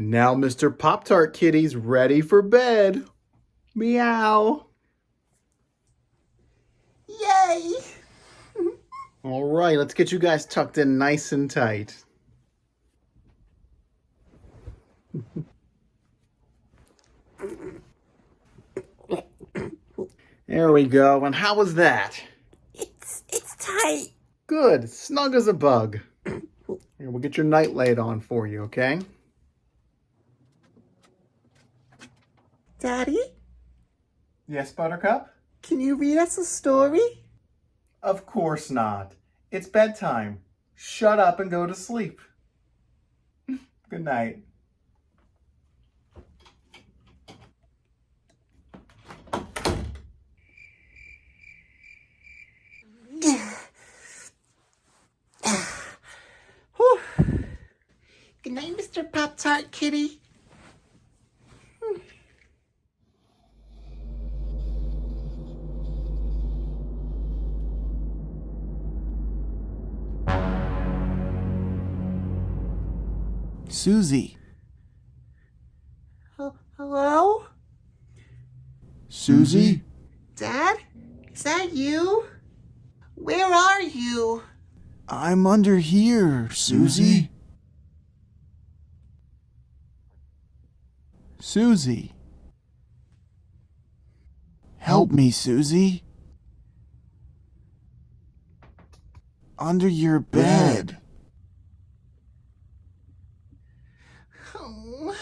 And now Mr. Pop-Tart Kitty's ready for bed. Meow. Yay! All right, let's get you guys tucked in nice and tight. There we go. And how was that? It's tight. Good. Snug as a bug. Here, we'll get your night light on for you, okay? Daddy, Yes, Buttercup? can you read us a story? Of course not. It's bedtime. Shut up and go to sleep. Good night. Whew. Good night, Mr. Pop-Tart Kitty. Susie. Hello? Susie? Dad? Is that you? Where are you? I'm under here, Susie. Susie. Help me, Susie. Under your bed. Oh.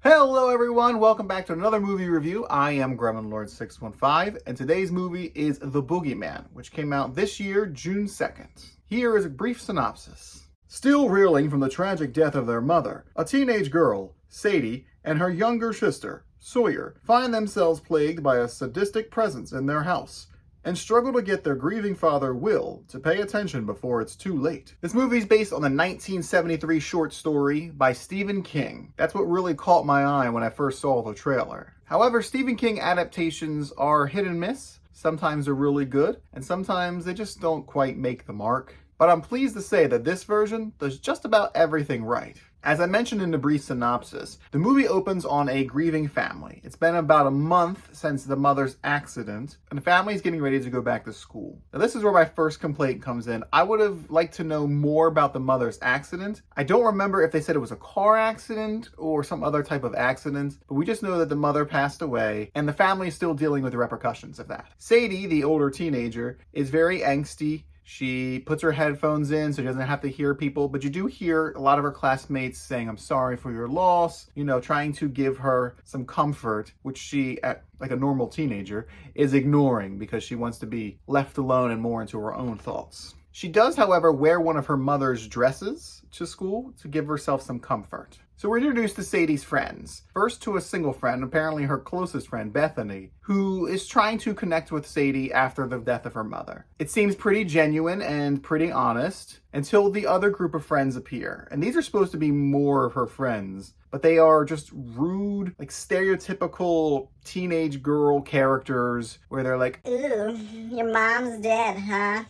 Hello everyone, welcome back to another movie review. I am Gremlinlord615, and today's movie is The Boogeyman, which came out this year, June 2nd. Here is a brief synopsis. Still reeling from the tragic death of their mother, a teenage girl, Sadie, and her younger sister, Sawyer, find themselves plagued by a sadistic presence in their house, and struggle to get their grieving father, Will, to pay attention before it's too late. This movie is based on the 1973 short story by Stephen King. That's what really caught my eye when I first saw the trailer. However, Stephen King adaptations are hit and miss. Sometimes they're really good, and sometimes they just don't quite make the mark. But I'm pleased to say that this version does just about everything right. As I mentioned in the brief synopsis, the movie opens on a grieving family. It's been about a month since the mother's accident, and the family is getting ready to go back to school. Now, this is where my first complaint comes in. I would have liked to know more about the mother's accident. I don't remember if they said it was a car accident or some other type of accident, but we just know that the mother passed away, and the family is still dealing with the repercussions of that. Sadie, the older teenager, is very angsty. She puts her headphones in so she doesn't have to hear people, but you do hear a lot of her classmates saying, "I'm sorry for your loss," trying to give her some comfort, which she, like a normal teenager, is ignoring because she wants to be left alone and more into her own thoughts. She does, however, wear one of her mother's dresses to school to give herself some comfort. So we're introduced to Sadie's friends. First to a single friend, apparently her closest friend, Bethany, who is trying to connect with Sadie after the death of her mother. It seems pretty genuine and pretty honest until the other group of friends appear. And these are supposed to be more of her friends, but they are just rude, like stereotypical teenage girl characters where they're like, "Ew, your mom's dead, huh?"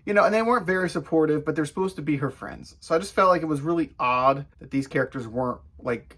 and they weren't very supportive, but they're supposed to be her friends. So I just felt like it was really odd that these characters weren't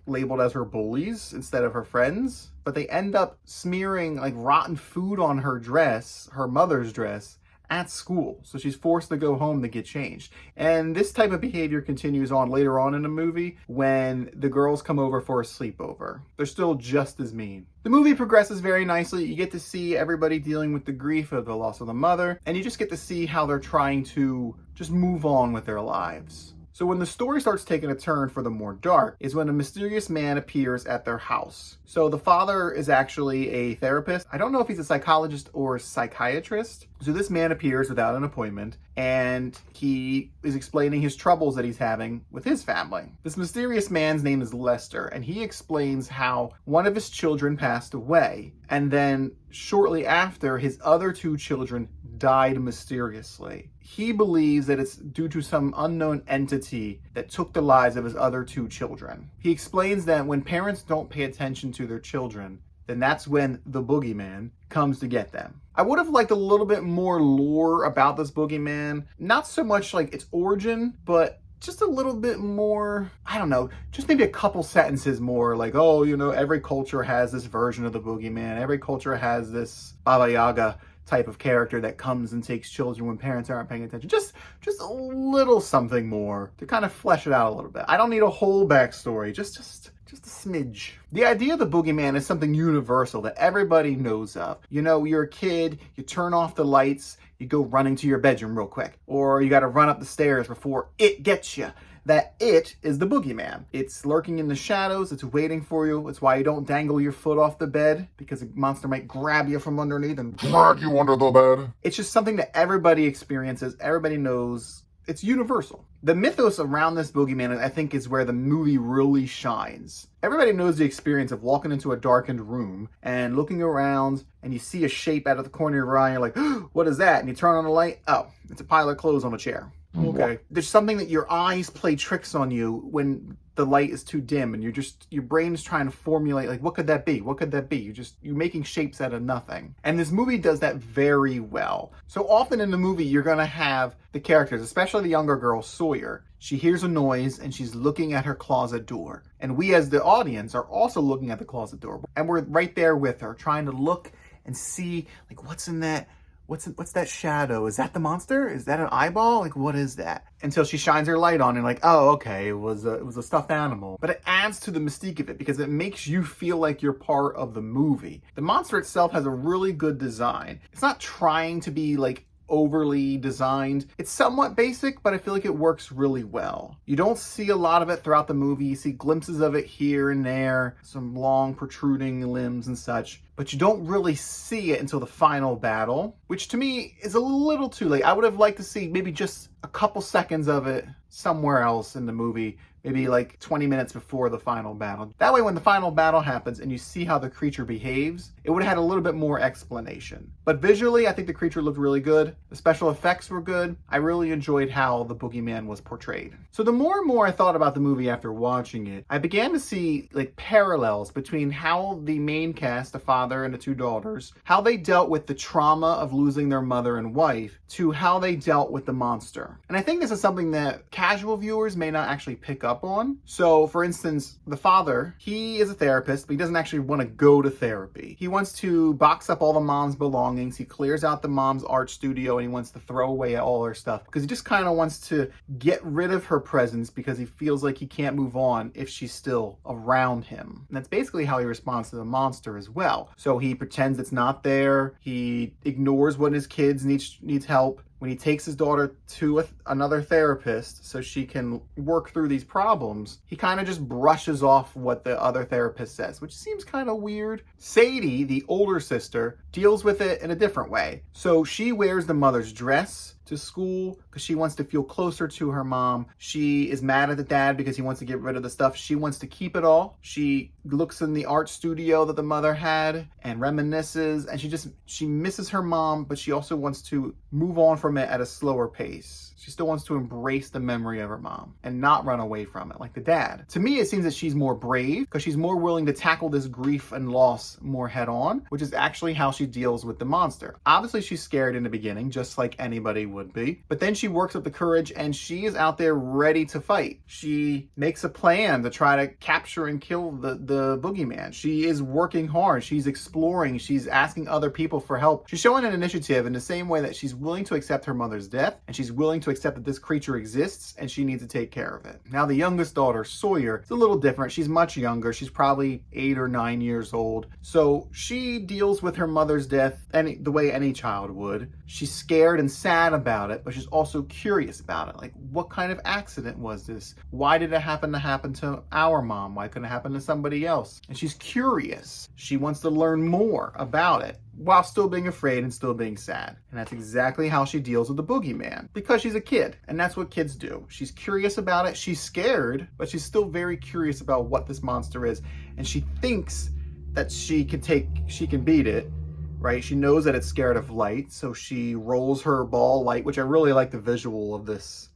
labeled as her bullies instead of her friends, but they end up smearing rotten food on her dress, her mother's dress, at school. So she's forced to go home to get changed. And this type of behavior continues on later on in the movie when the girls come over for a sleepover. They're still just as mean. The movie progresses very nicely. You get to see everybody dealing with the grief of the loss of the mother, and you just get to see how they're trying to just move on with their lives. So when the story starts taking a turn for the more dark is when a mysterious man appears at their house. So the father is actually a therapist. I don't know if he's a psychologist or a psychiatrist. So this man appears without an appointment, and he is explaining his troubles that he's having with his family. This mysterious man's name is Lester, and he explains how one of his children passed away, and then shortly after, his other two children died mysteriously. He believes that it's due to some unknown entity that took the lives of his other two children. He explains that when parents don't pay attention to their children, then that's when the boogeyman comes to get them. I would have liked a little bit more lore about this boogeyman. Not so much like its origin, but just a little bit more, I don't know, just maybe a couple sentences more, like, oh, you know, every culture has this version of the boogeyman. Every culture has this Baba Yaga type of character that comes and takes children when parents aren't paying attention. Just a little something more to kind of flesh it out a little bit. I don't need a whole backstory, just a smidge. The idea of the boogeyman is something universal that everybody knows of. You know, you're a kid, you turn off the lights, you go running to your bedroom real quick, or you got to run up the stairs before it gets you. That it is the boogeyman. It's lurking in the shadows, it's waiting for you. It's why you don't dangle your foot off the bed, because a monster might grab you from underneath and Drag you under the bed. it's just something that everybody experiences, everybody knows. It's universal. The mythos around this boogeyman, I think, is where the movie really shines. Everybody knows the experience of walking into a darkened room and looking around and you see a shape out of the corner of your eye and you're like, oh, what is that? And you turn on the light, oh, it's a pile of clothes on a chair. Okay. There's something that your eyes play tricks on you when the light is too dim and your brain is trying to formulate, like, what could that be? What could that be? You're making shapes out of nothing. And this movie does that very well. So often in the movie, you're going to have the characters, especially the younger girl, Sawyer. She hears a noise and she's looking at her closet door. And we as the audience are also looking at the closet door. And we're right there with her, trying to look and see, like, what's in that? What's that shadow? Is that the monster? Is that an eyeball? Like, what is that? Until she shines her light on and like, oh, okay, it was a stuffed animal. But it adds to the mystique of it because it makes you feel like you're part of the movie. The monster itself has a really good design. It's not trying to be like overly designed. It's somewhat basic, but I feel like it works really well. You don't see a lot of it throughout the movie. You see glimpses of it here and there, some long protruding limbs and such, but you don't really see it until the final battle, which to me is a little too late. I would have liked to see maybe just a couple seconds of it somewhere else in the movie, maybe like 20 minutes before the final battle. That way when the final battle happens and you see how the creature behaves, it would have had a little bit more explanation. But visually, I think the creature looked really good. The special effects were good. I really enjoyed how the boogeyman was portrayed. So the more and more I thought about the movie after watching it, I began to see like parallels between how the main cast, the father and the two daughters, how they dealt with the trauma of losing their mother and wife to how they dealt with the monster. And I think this is something that casual viewers may not actually pick up on. So for instance, the father, he is a therapist, but he doesn't actually want to go to therapy. He wants to box up all the mom's belongings. He clears out the mom's art studio and he wants to throw away all her stuff because he just kind of wants to get rid of her presence because he feels like he can't move on if she's still around him. And that's basically how he responds to the monster as well. So he pretends it's not there. He ignores when his kids needs help. When he takes his daughter to another therapist so she can work through these problems, he kind of just brushes off what the other therapist says, which seems kind of weird. Sadie, the older sister, deals with it in a different way. So she wears the mother's dress to school because she wants to feel closer to her mom. She is mad at the dad because he wants to get rid of the stuff. She wants to keep it all. She looks in the art studio that the mother had and reminisces, and she misses her mom, but she also wants to move on from it at a slower pace. She still wants to embrace the memory of her mom and not run away from it like the dad. To me, it seems that she's more brave because she's more willing to tackle this grief and loss more head on, which is actually how she deals with the monster. Obviously, she's scared in the beginning, just like anybody would be, but then she works up the courage and she is out there ready to fight. She makes a plan to try to capture and kill the boogeyman. She is working hard. She's exploring. She's asking other people for help. She's showing an initiative in the same way that she's willing to accept her mother's death and she's willing to accept that this creature exists and she needs to take care of it. Now, the youngest daughter, Sawyer, is a little different. She's much younger. She's probably 8 or 9 years old. So she deals with her mother's death the way any child would. She's scared and sad about it, but she's also curious about it. Like, what kind of accident was this? Why did it happen to our mom? Why couldn't it happen to somebody else? And she's curious. She wants to learn more about it while still being afraid and still being sad. And that's exactly how she deals with the boogeyman, because she's a kid, and that's what kids do. She's curious about it, she's scared, but she's still very curious about what this monster is, and she thinks that she can beat it, right? She knows that it's scared of light, so she rolls her ball light, which I really like the visual of this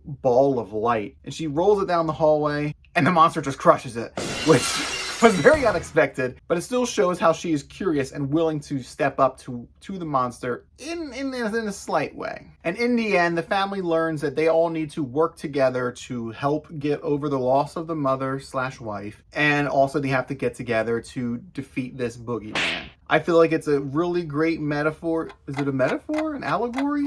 ball of light, and she rolls it down the hallway, and the monster just crushes it, which was very unexpected, but it still shows how she is curious and willing to step up to the monster in a slight way. And in the end, the family learns that they all need to work together to help get over the loss of the mother/wife, and also they have to get together to defeat this boogeyman. I feel like it's a really great metaphor. Is it a metaphor? An allegory?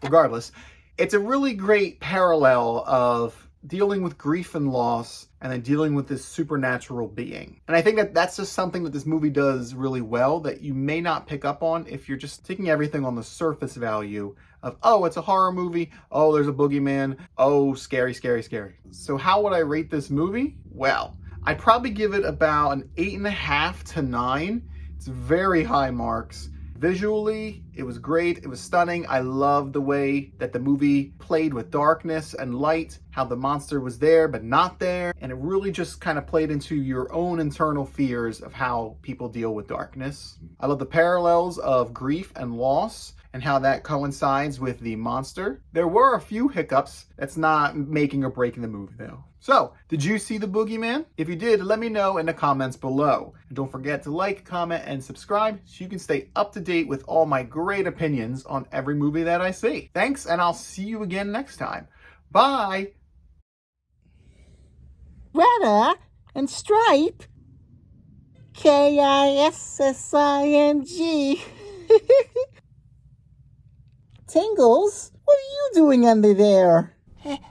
Regardless, it's a really great parallel of dealing with grief and loss and then dealing with this supernatural being. And I think that that's just something that this movie does really well that you may not pick up on if you're just taking everything on the surface value of, oh, it's a horror movie, oh, there's a boogeyman, oh, scary, scary, scary. So how would I rate this movie? Well, I'd probably give it about an 8.5 to 9. It's very high marks. Visually, it was great. It was stunning. I loved the way that the movie played with darkness and light, how the monster was there but not there, and it really just kind of played into your own internal fears of how people deal with darkness. I love the parallels of grief and loss and how that coincides with the monster. There were a few hiccups. That's not making or breaking the movie though. So, did you see the boogeyman? If you did, let me know in the comments below. And don't forget to like, comment, and subscribe so you can stay up to date with all my great opinions on every movie that I see. Thanks, and I'll see you again next time. Bye! Greta and Stripe. Kissing. Tingles, what are you doing under there?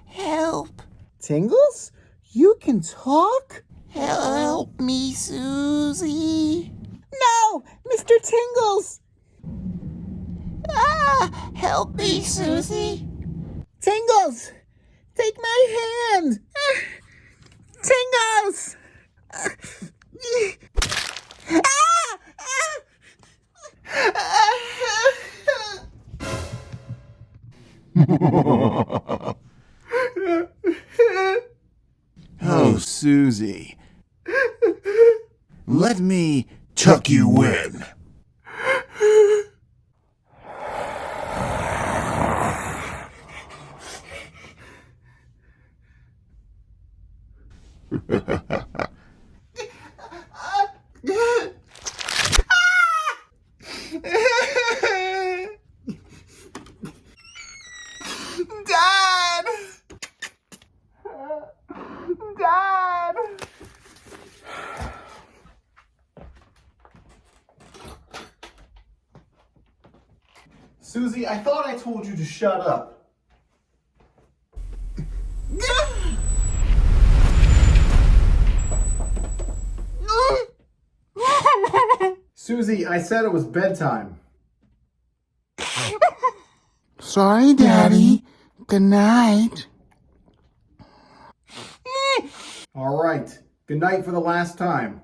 Help. Tingles, you can talk? Help me, Susie. No, Mr. Tingles. Help me, Susie. Tingles, take my hand. Tingles. Oh, Susie. Let me tuck you in. Dad! Dad! Susie, I thought I told you to shut up. Susie, I said it was bedtime. Sorry, Daddy. Good night. All right. Good night for the last time.